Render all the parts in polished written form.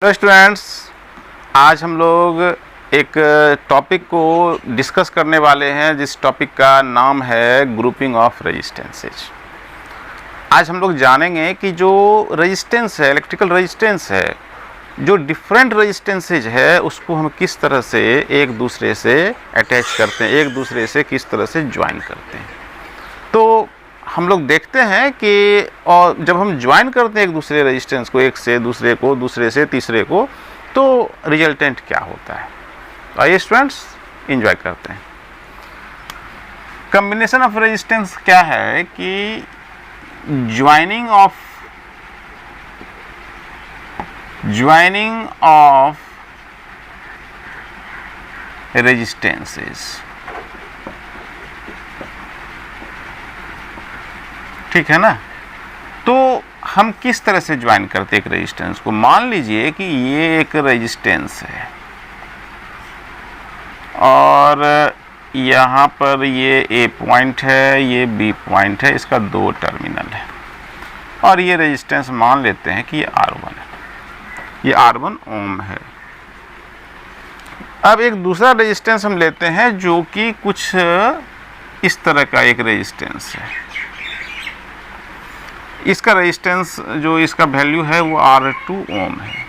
Hello students, आज हम लोग एक टॉपिक को डिस्कस करने वाले हैं जिस टॉपिक का नाम है ग्रुपिंग ऑफ रेजिस्टेंसेज। आज हम लोग जानेंगे कि जो रेजिस्टेंस है, इलेक्ट्रिकल रेजिस्टेंस है, जो डिफरेंट रेजिस्टेंसेज है उसको हम किस तरह से एक दूसरे से अटैच करते हैं, एक दूसरे से किस तरह से ज्वाइन करते हैं। तो हम लोग देखते हैं कि और जब हम ज्वाइन करते हैं एक दूसरे रेजिस्टेंस को, एक से दूसरे को, दूसरे से तीसरे को, तो रिजल्टेंट क्या होता है। तो आइए स्टूडेंट्स एंजॉय करते हैं। कॉम्बिनेशन ऑफ रेजिस्टेंस क्या है कि ज्वाइनिंग ऑफ रेजिस्टेंसेस। ठीक है ना। तो हम किस तरह से ज्वाइन करते हैं एक रेजिस्टेंस को। मान लीजिए कि ये एक रेजिस्टेंस है और यहाँ पर ये ए पॉइंट है, ये बी पॉइंट है, इसका दो टर्मिनल है और ये रेजिस्टेंस मान लेते हैं कि ये R1 है, ये R1 ओम है। अब एक दूसरा रेजिस्टेंस हम लेते हैं जो कि कुछ इस तरह का एक रेजिस्टेंस है। इसका रेजिस्टेंस जो इसका वैल्यू है वो R2 ओम है।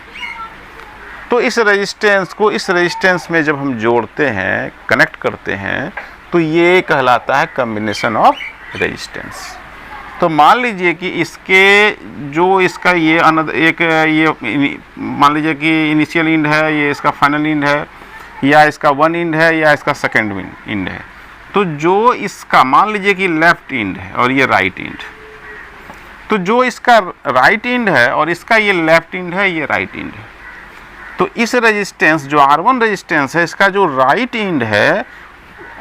तो इस रेजिस्टेंस को इस रेजिस्टेंस में जब हम जोड़ते हैं, कनेक्ट करते हैं, तो ये कहलाता है कॉम्बिनेशन ऑफ रेजिस्टेंस। तो मान लीजिए कि इसके जो इसका ये मान लीजिए कि इनिशियल इंड है, ये इसका फाइनल इंड है, या इसका वन इंड है, या इसका सेकेंड इंड है। तो जो इसका मान लीजिए कि लेफ्ट इंड है और ये राइट इंड, तो जो इसका राइट इंड है और इसका ये लेफ्ट इंड है, ये राइट इंड है। तो इस रेजिस्टेंस जो R1 रेजिस्टेंस है, इसका जो राइट इंड है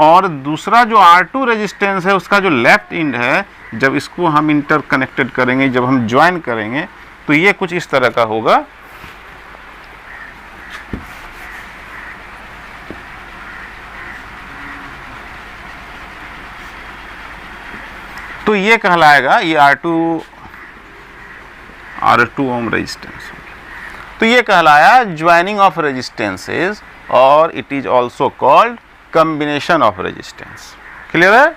और दूसरा जो R2 रेजिस्टेंस है उसका जो लेफ्ट इंड है, जब इसको हम इंटरकनेक्टेड करेंगे, जब हम ज्वाइन करेंगे, तो ये कुछ इस तरह का होगा। तो ये कहलाएगा, ये R2 ओम रेजिस्टेंस। तो ये कहलाया ज्वाइनिंग ऑफ रेजिस्टेंसेस और it is also called combination of resistance. Clear है।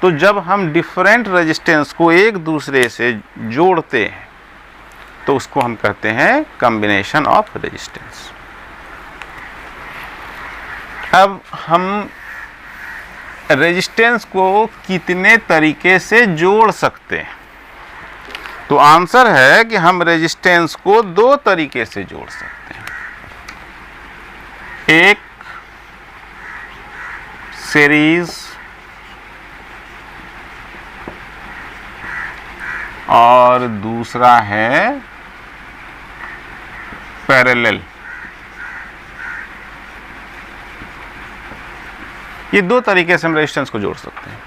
तो जब हम डिफरेंट रेजिस्टेंस को एक दूसरे से जोड़ते हैं तो उसको हम कहते हैं कॉम्बिनेशन ऑफ रेजिस्टेंस। अब हम रेजिस्टेंस को कितने तरीके से जोड़ सकते हैं। तो आंसर है कि हम रेजिस्टेंस को दो तरीके से जोड़ सकते हैं। एक सीरीज और दूसरा है पैरेलल। ये दो तरीके से हम रेजिस्टेंस को जोड़ सकते हैं,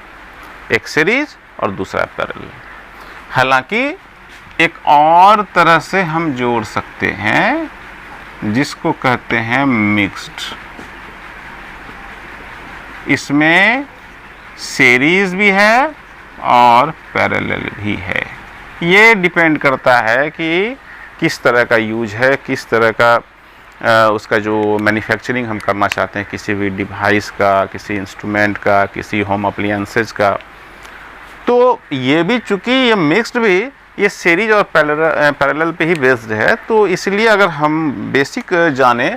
एक सीरीज और दूसरा पैरेलल। हालांकि एक और तरह से हम जोड़ सकते हैं जिसको कहते हैं मिक्स्ड। इसमें सीरीज भी है और पैरेलल भी है। ये डिपेंड करता है कि किस तरह का यूज है, किस तरह का उसका जो मैन्युफैक्चरिंग हम करना चाहते हैं, किसी भी डिवाइस का, किसी इंस्ट्रूमेंट का, किसी होम अप्लायंसेज का। तो ये भी, चूंकि ये मिक्स्ड भी, ये सीरीज और पैरेलल पे ही बेस्ड है, तो इसलिए अगर हम बेसिक जाने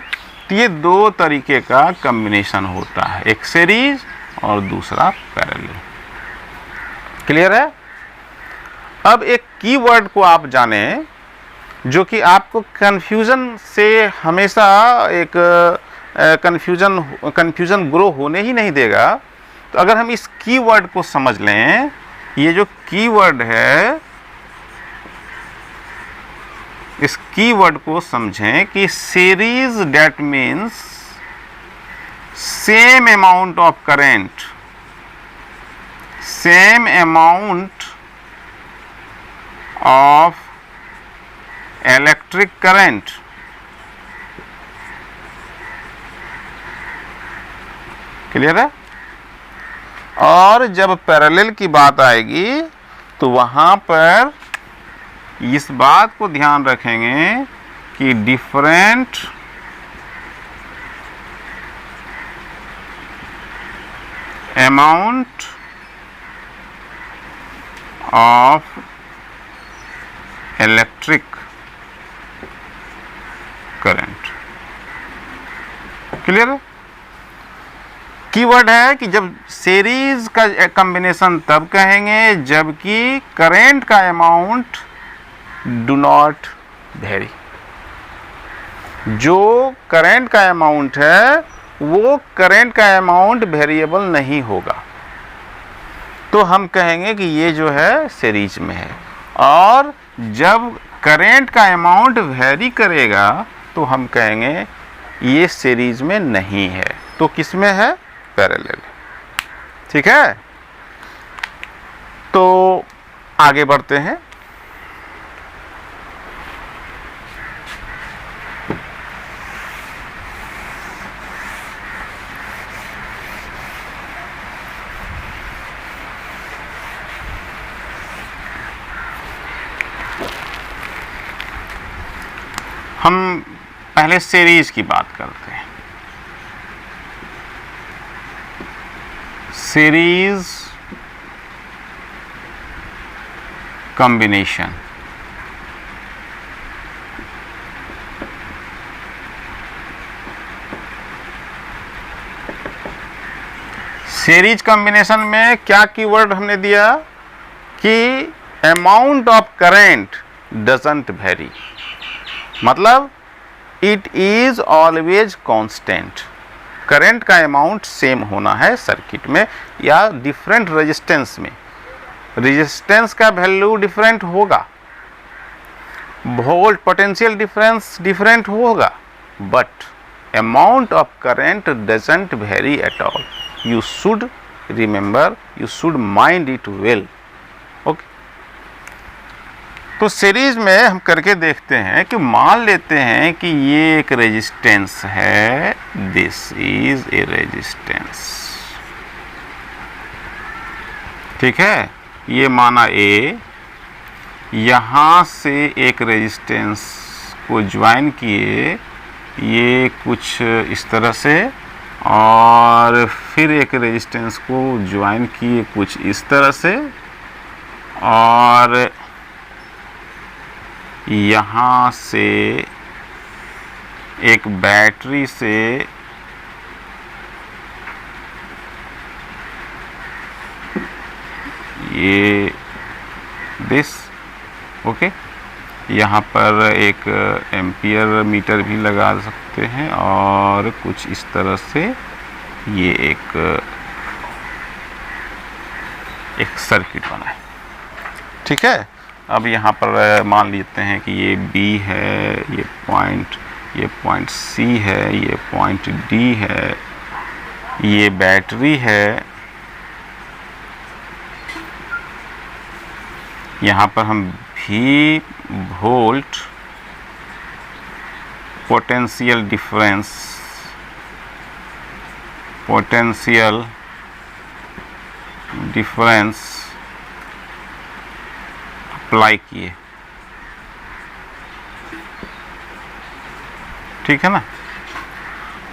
तो ये दो तरीके का कॉम्बिनेशन होता है, एक सीरीज और दूसरा पैरेलल। क्लियर है। अब एक कीवर्ड को आप जाने जो कि आपको कन्फ्यूजन से हमेशा एक कन्फ्यूजन ग्रो होने ही नहीं देगा। तो अगर हम इस कीवर्ड को समझ लें, ये जो कीवर्ड है, इस कीवर्ड को समझें कि series that means same amount of current, same amount of electric current clear है। और जब पैरेलल की बात आएगी तो वहां पर इस बात को ध्यान रखेंगे कि different amount of electric current. Clear है? कीवर्ड है कि जब सीरीज का कॉम्बिनेशन तब कहेंगे जबकि करंट का अमाउंट डू नॉट वेरी। जो करंट का अमाउंट है वो करंट का अमाउंट वेरिएबल नहीं होगा, तो हम कहेंगे कि ये जो है सीरीज में है। और जब करंट का अमाउंट वेरी करेगा तो हम कहेंगे ये सीरीज में नहीं है, तो किस में है? पैरेलल। ठीक है, तो आगे बढ़ते हैं। हम पहले सीरीज की बात करते हैं। Series combination. सीरीज कॉम्बिनेशन में क्या कीवर्ड हमने दिया कि amount of current doesn't vary, मतलब it is always constant. Current का अमाउंट सेम होना है सर्किट में या डिफरेंट रेजिस्टेंस में। रेजिस्टेंस का वैल्यू डिफरेंट होगा, वोल्ट पोटेंशियल डिफरेंस डिफरेंट होगा, but amount of current doesn't vary at all. You should remember, you should mind it well. Okay, तो सीरीज में हम करके देखते हैं कि मान लेते हैं कि ये एक रेजिस्टेंस है, दिस इज ए रेजिस्टेंस। ठीक है, ये माना ए, यहाँ से एक रेजिस्टेंस को ज्वाइन किए, ये कुछ इस तरह से, और फिर एक रेजिस्टेंस को ज्वाइन किए कुछ इस तरह से, और यहाँ से एक बैटरी से ये दिस। ओके, यहाँ पर एक एम्पियर मीटर भी लगा सकते हैं और कुछ इस तरह से ये एक सर्किट बना है। ठीक है, अब यहाँ पर मान लेते हैं कि ये B है, ये पॉइंट C है, ये पॉइंट D है, ये बैटरी है। यहाँ पर हम V volt potential difference apply किए। ठीक है ना,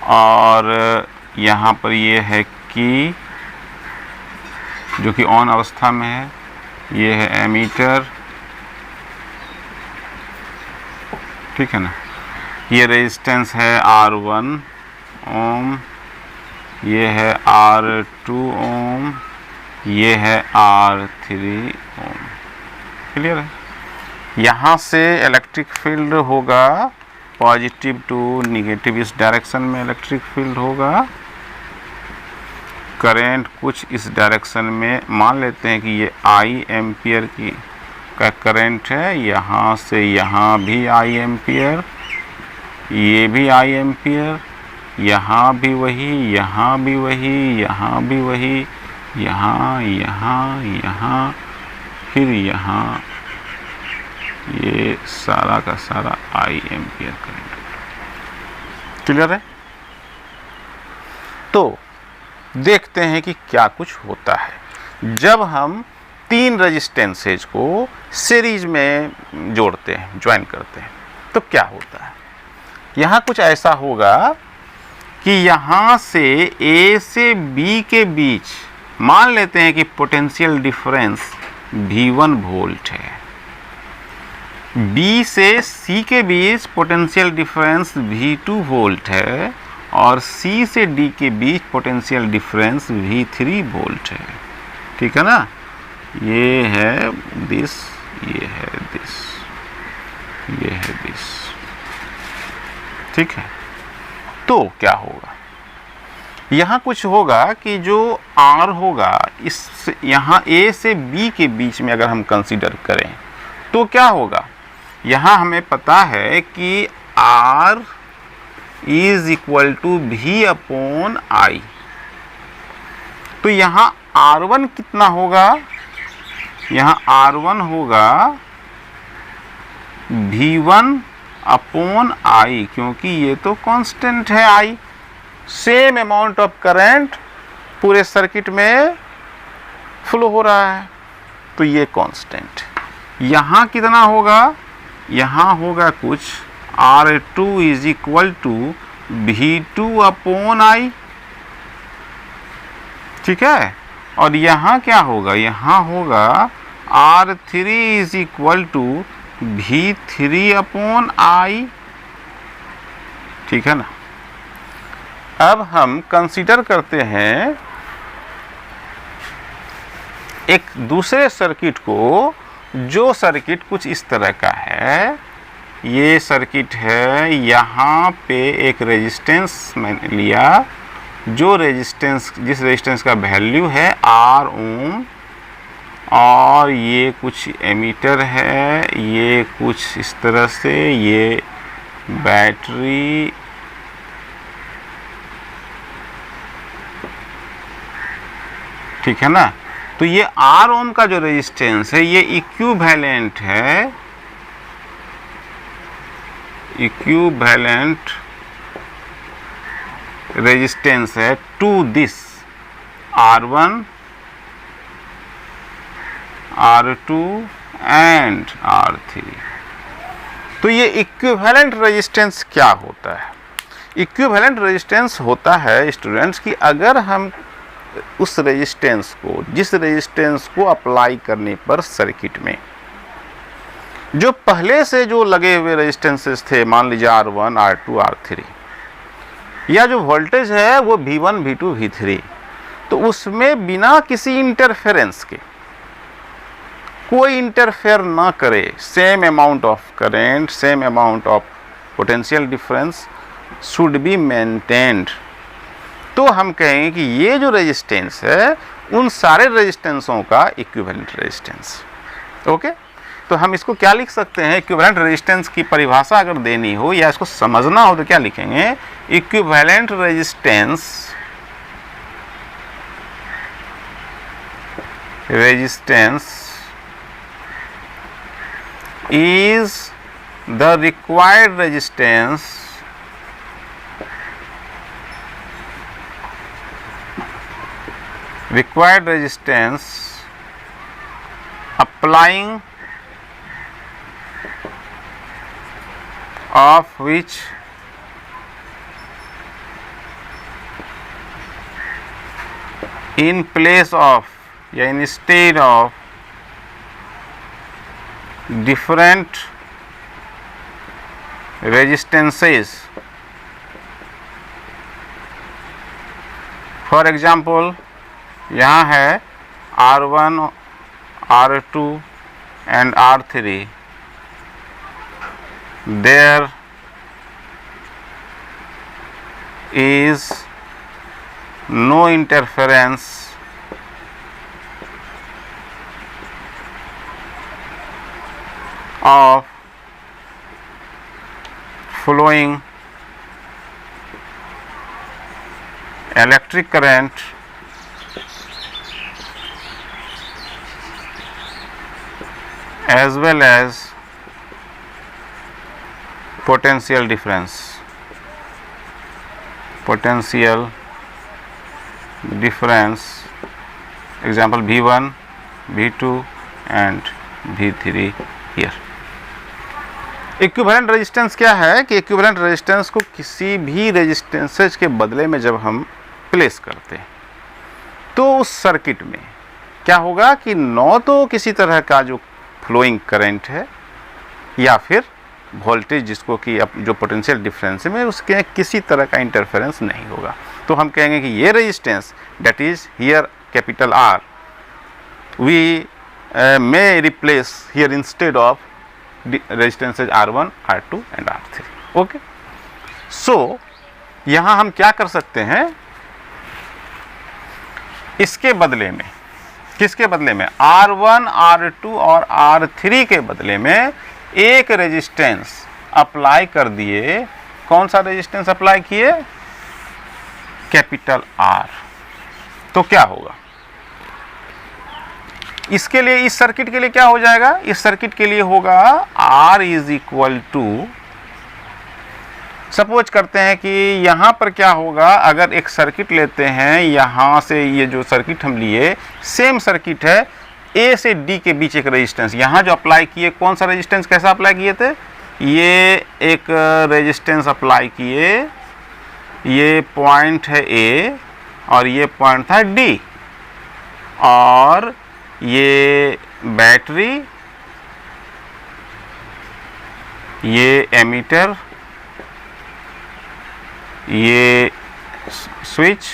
और यहाँ पर ये है कि जो कि ऑन अवस्था में है, ये है एमीटर। ठीक है ना, ये रेजिस्टेंस है R1 ओम, ये है R2 ओम, ये है R3 ओम। क्लियर है? यहाँ से इलेक्ट्रिक फील्ड होगा पॉजिटिव टू निगेटिव, इस डायरेक्शन में इलेक्ट्रिक फील्ड होगा। करंट कुछ इस डायरेक्शन में, मान लेते हैं कि ये I एम्पियर का करंट है, यहाँ से यहाँ भी I एम्पियर, ये भी I एम्पियर, यहाँ भी वही, यहाँ भी वही, यहाँ भी वही, यहाँ, फिर यहाँ, ये सारा का सारा I एम्पियर करंट। क्लियर है? तो देखते हैं कि क्या कुछ होता है जब हम तीन रेजिस्टेंसेज को सीरीज में जोड़ते हैं, ज्वाइन करते हैं। तो क्या होता है, यहाँ कुछ ऐसा होगा कि यहाँ से A से B के बीच मान लेते हैं कि पोटेंशियल डिफरेंस V1 वोल्ट है, B से C के बीच पोटेंशियल डिफरेंस V2 वोल्ट है, और C से D के बीच पोटेंशियल डिफरेंस V3 वोल्ट है। ठीक है ना, ये है दिस, ये है दिस, ये है दिस। ठीक है, तो क्या होगा, यहाँ कुछ होगा कि जो R होगा इस यहाँ A से B के बीच में अगर हम कंसीडर करें तो क्या होगा, यहाँ हमें पता है कि R is equal to V upon I। तो यहाँ R1 कितना होगा, यहाँ R1 होगा V1 अपॉन I, क्योंकि ये तो कांस्टेंट है I। Same amount of current पूरे सर्किट में फ्लो हो रहा है, तो ये कांस्टेंट। यहाँ कितना होगा, यहाँ होगा कुछ R2 is equal to V2 upon I। ठीक है, और यहाँ क्या होगा, यहाँ होगा R3 is equal to V3 upon I। ठीक है ना। अब हम कंसीडर करते हैं एक दूसरे सर्किट को, जो सर्किट कुछ इस तरह का है। ये सर्किट है, यहाँ पे एक रेजिस्टेंस मैंने लिया, जो रेजिस्टेंस, जिस रेजिस्टेंस का वैल्यू है R ओम, और ये कुछ एमीटर है, ये कुछ इस तरह से, ये बैटरी, ठीक है ना। तो ये R ओम का जो रेजिस्टेंस है ये इक्विवेलेंट है, इक्विवेलेंट रेजिस्टेंस है to this R1, R2 and R3। तो ये इक्विवेलेंट रेजिस्टेंस क्या होता है, इक्विवेलेंट रेजिस्टेंस होता है स्टूडेंट्स कि अगर हम उस रेजिस्टेंस को, जिस रेजिस्टेंस को अप्लाई करने पर सर्किट में जो पहले से जो लगे हुए रेजिस्टेंसेस थे, मान लीजिए R1, R2, R3, या जो वोल्टेज है वो V1, V2, V3, तो उसमें बिना किसी इंटरफेरेंस के, कोई इंटरफेयर ना करे, same amount of current, same amount of potential difference should be maintained. तो हम कहेंगे कि ये जो रेजिस्टेंस है उन सारे रेजिस्टेंसों का इक्विवेलेंट रेजिस्टेंस। ओके, तो हम इसको क्या लिख सकते हैं, इक्विवेलेंट रेजिस्टेंस की परिभाषा अगर देनी हो या इसको समझना हो तो क्या लिखेंगे, equivalent resistance, resistance is the required resistance applying of which in place of या instead of different resistances, for example यहाँ है R1, R2 and R3, there is no interference of flowing electric current as well as potential difference, example V1, V2 and V3 here. Equivalent resistance क्या है कि equivalent resistance को किसी भी resistances के बदले में जब हम प्लेस करते हैं तो उस सर्किट में क्या होगा कि न तो किसी तरह का जो फ्लोइंग करंट है या फिर वोल्टेज जिसको कि जो पोटेंशियल डिफरेंस में उसके किसी तरह का इंटरफेरेंस नहीं होगा। तो हम कहेंगे कि ये resistance that is here capital R we may replace here instead of resistances R1, R2 and R3. Okay, so यहाँ हम क्या कर सकते हैं, इसके बदले में, किसके बदले में, R1, R2 और R3 के बदले में एक रेजिस्टेंस अप्लाई कर दिए। कौन सा रेजिस्टेंस अप्लाई किए, कैपिटल R। तो क्या होगा इसके लिए, इस सर्किट के लिए क्या हो जाएगा, इस सर्किट के लिए होगा R is equal to, suppose करते हैं कि यहाँ पर क्या होगा, अगर एक सर्किट लेते हैं, यहाँ से ये जो सर्किट हम लिए सेम सर्किट है, A से D के बीच एक रेजिस्टेंस यहाँ जो अप्लाई किए, कौन सा रेजिस्टेंस कैसा अप्लाई किए थे, ये एक रेजिस्टेंस अप्लाई किए, ये पॉइंट है A और ये पॉइंट था D, और ये बैटरी, ये एमीटर, ये स्विच।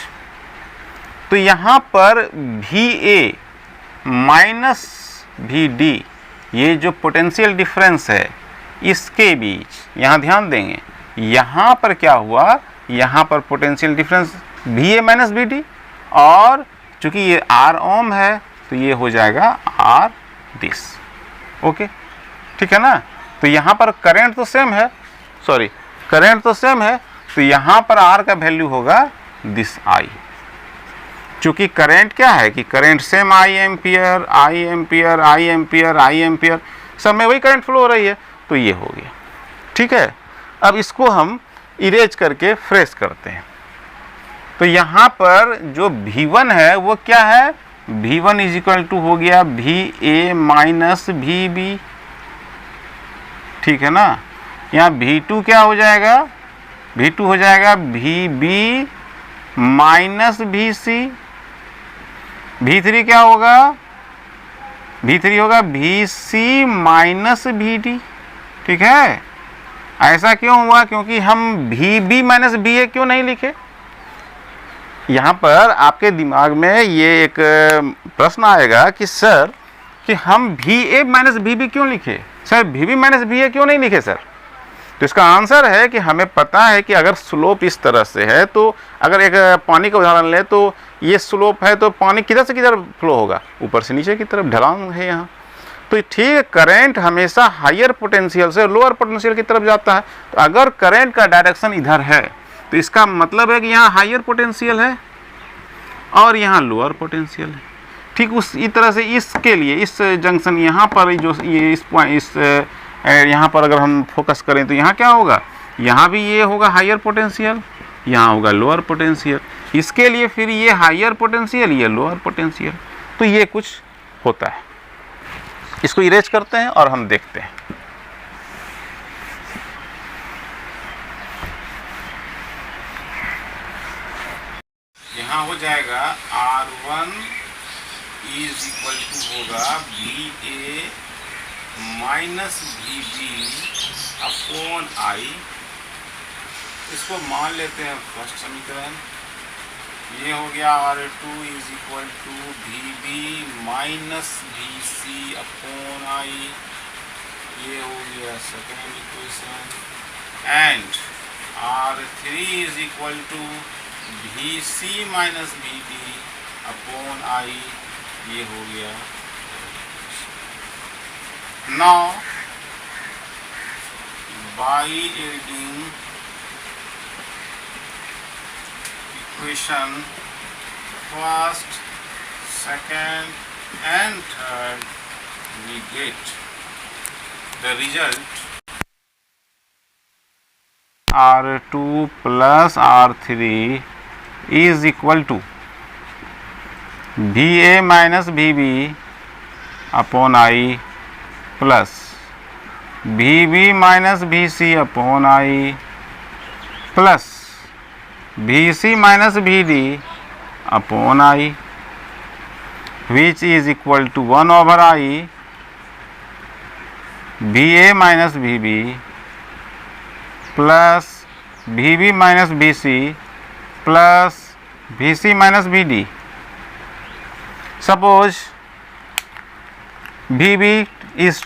तो यहाँ पर VA माइनस VD ये जो पोटेंशियल डिफरेंस है इसके बीच, यहाँ ध्यान देंगे, यहाँ पर क्या हुआ, यहाँ पर potential difference VA minus VD, और चूंकि ये R ओम है तो ये हो जाएगा R दिस। ओके, ठीक है ना। तो यहाँ पर करंट तो सेम है, सॉरी करंट तो सेम है, तो यहाँ पर R का वैल्यू होगा दिस I। चूंकि करंट क्या है कि current same I ampere, I ampere, I ampere, I ampere, सब में वही करंट फ्लो हो रही है, तो ये हो गया। ठीक है, अब इसको हम इरेज करके फ्रेश करते हैं। तो यहाँ पर जो V1 है वो क्या है, V1 इज इक्वल टू हो गया VA माइनस VB, ठीक है ना। यहाँ V2 क्या हो जाएगा, V2 हो जाएगा VB माइनस VC, V3 क्या होगा, V3 होगा VC माइनस VD। ठीक है, ऐसा क्यों हुआ, क्योंकि हम VB माइनस VA क्यों नहीं लिखे। यहाँ पर आपके दिमाग में ये एक प्रश्न आएगा कि सर कि हम VA माइनस VB क्यों लिखे, सर VB माइनस VA क्यों नहीं लिखे सर। तो इसका आंसर है कि हमें पता है कि अगर स्लोप इस तरह से है, तो अगर एक पानी का उदाहरण लें तो ये स्लोप है, तो पानी किधर से किधर फ्लो होगा, ऊपर से नीचे की तरफ, ढलान है यहाँ। तो ठीक करंट हमेशा हायर पोटेंशियल से लोअर पोटेंशियल की तरफ जाता है। तो अगर करंट का डायरेक्शन इधर है तो इसका मतलब है कि यहाँ हायर पोटेंशियल है और यहाँ लोअर पोटेंशियल है। ठीक उसी तरह से इसके लिए इस जंक्शन यहाँ पर जो ये इस पॉइंट, इस यहाँ पर अगर हम फोकस करें तो यहाँ क्या होगा, यहाँ भी ये होगा हायर पोटेंशियल, यहाँ होगा लोअर पोटेंशियल। इसके लिए फिर ये हायर पोटेंशियल, ये लोअर पोटेंशियल। तो ये कुछ होता है। इसको इरेज करते हैं और हम देखते हैं। यहाँ हो जाएगा R1 इज इक्वल टू होगा VA minus VB upon I। इसको मान लेते हैं फर्स्ट समीकरण। ये हो गया R2 is equal to VB minus VC upon I। ये हो गया second equation. And R3 is equal to VC minus VD upon I। ये हो गया। Now by adding equation first, second and third, we get the result R2 plus R3 is equal to VA minus VB upon I plus VB minus VC upon I plus VC minus VD upon I which is equal to 1 over I VA minus VB plus VB minus VC plus VC minus VD. Suppose VB is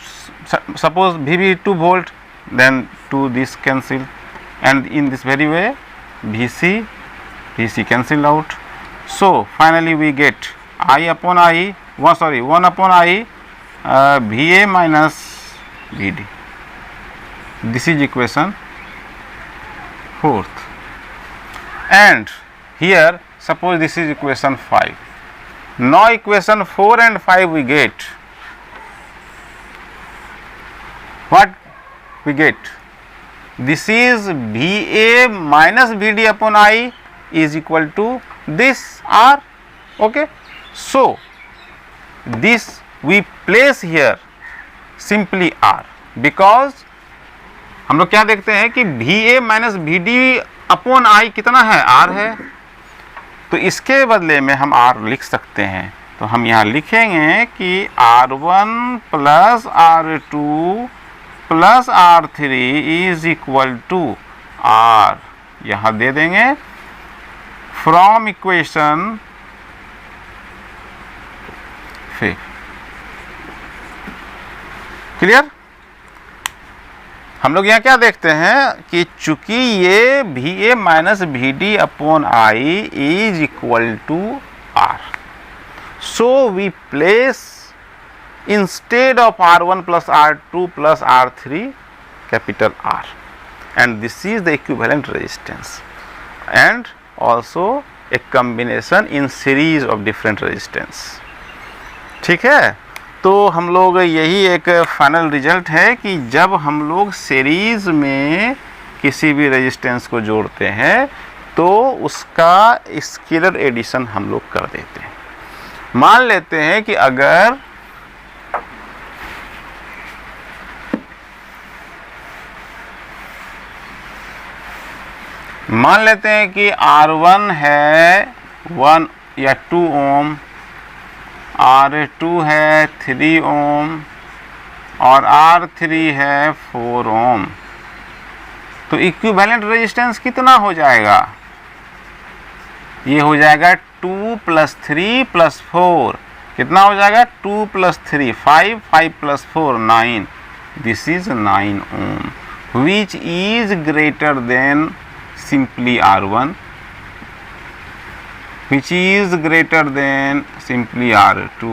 VB 2 volt, then 2 this cancel, and in this very way VC cancel out. So finally we get I upon I 1 upon I VA minus VD. This is equation 4th. And here suppose this is equation 5. Now equation 4 and 5 we get. What we get? This is VA minus VD upon I is equal to this R. Okay. So this we place here simply R, because हम लोग क्या देखते हैं कि VA minus VD upon I कितना है? R है। तो इसके बदले में हम R लिख सकते हैं। तो हम यहाँ लिखेंगे कि R1 plus R2 plus R3 is equal to R, यहाँ दे देंगे फ्रॉम इक्वेशन 5। क्लियर? हम लोग यहाँ क्या देखते हैं कि चूंकि ये VA minus VD upon I is equal to R, so we place instead of R1 plus R2 plus R3 capital R, and this is the equivalent resistance and also a combination in series of different resistance. ठीक है? तो हम लोग यही एक final result है कि जब हम लोग सीरीज में किसी भी रेजिस्टेंस को जोड़ते हैं तो उसका स्केलर एडिशन हम लोग कर देते हैं। मान लेते हैं कि अगर मान लेते हैं कि R1 है 1 या 2 ओम, R2 है 3 ओम और R3 है 4 ओम, तो इक्विवेलेंट रेजिस्टेंस कितना हो जाएगा? ये हो जाएगा 2 प्लस 3 प्लस 4, कितना हो जाएगा? 2 plus 3 5, 5 plus 4 9, this is 9 ohm, which is greater than simply R1, which is greater than simply R2,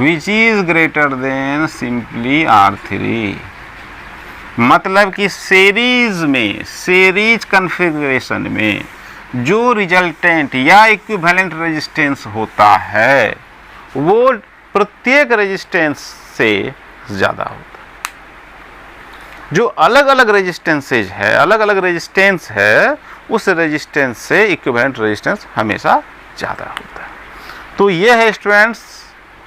which is greater than simply R3। मतलब कि सीरीज में, सीरीज कन्फिग्रेशन में जो रिजल्टेंट या इक्विवेलेंट रेजिस्टेंस होता है वो प्रत्येक रेजिस्टेंस से ज़्यादा होता है। जो अलग अलग रेजिस्टेंसेज है, अलग अलग रेजिस्टेंस है, उस रेजिस्टेंस से इक्विवेलेंट रेजिस्टेंस हमेशा ज़्यादा होता है। तो ये है students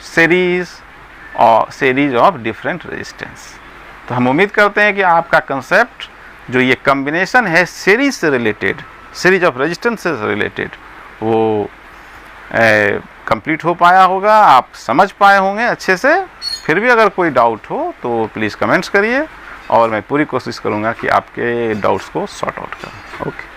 series of different resistance. तो हम उम्मीद करते हैं कि आपका कंसेप्ट जो ये कॉम्बिनेशन है सीरीज से रिलेटेड, सीरीज ऑफ रेजिस्टेंस से रिलेटेड, वो कंप्लीट हो पाया होगा, आप समझ पाए होंगे अच्छे से। फिर भी अगर कोई डाउट हो तो प्लीज़ कमेंट्स करिए और मैं पूरी कोशिश करूँगा कि आपके डाउट्स को सॉर्ट आउट करूँ। ओके।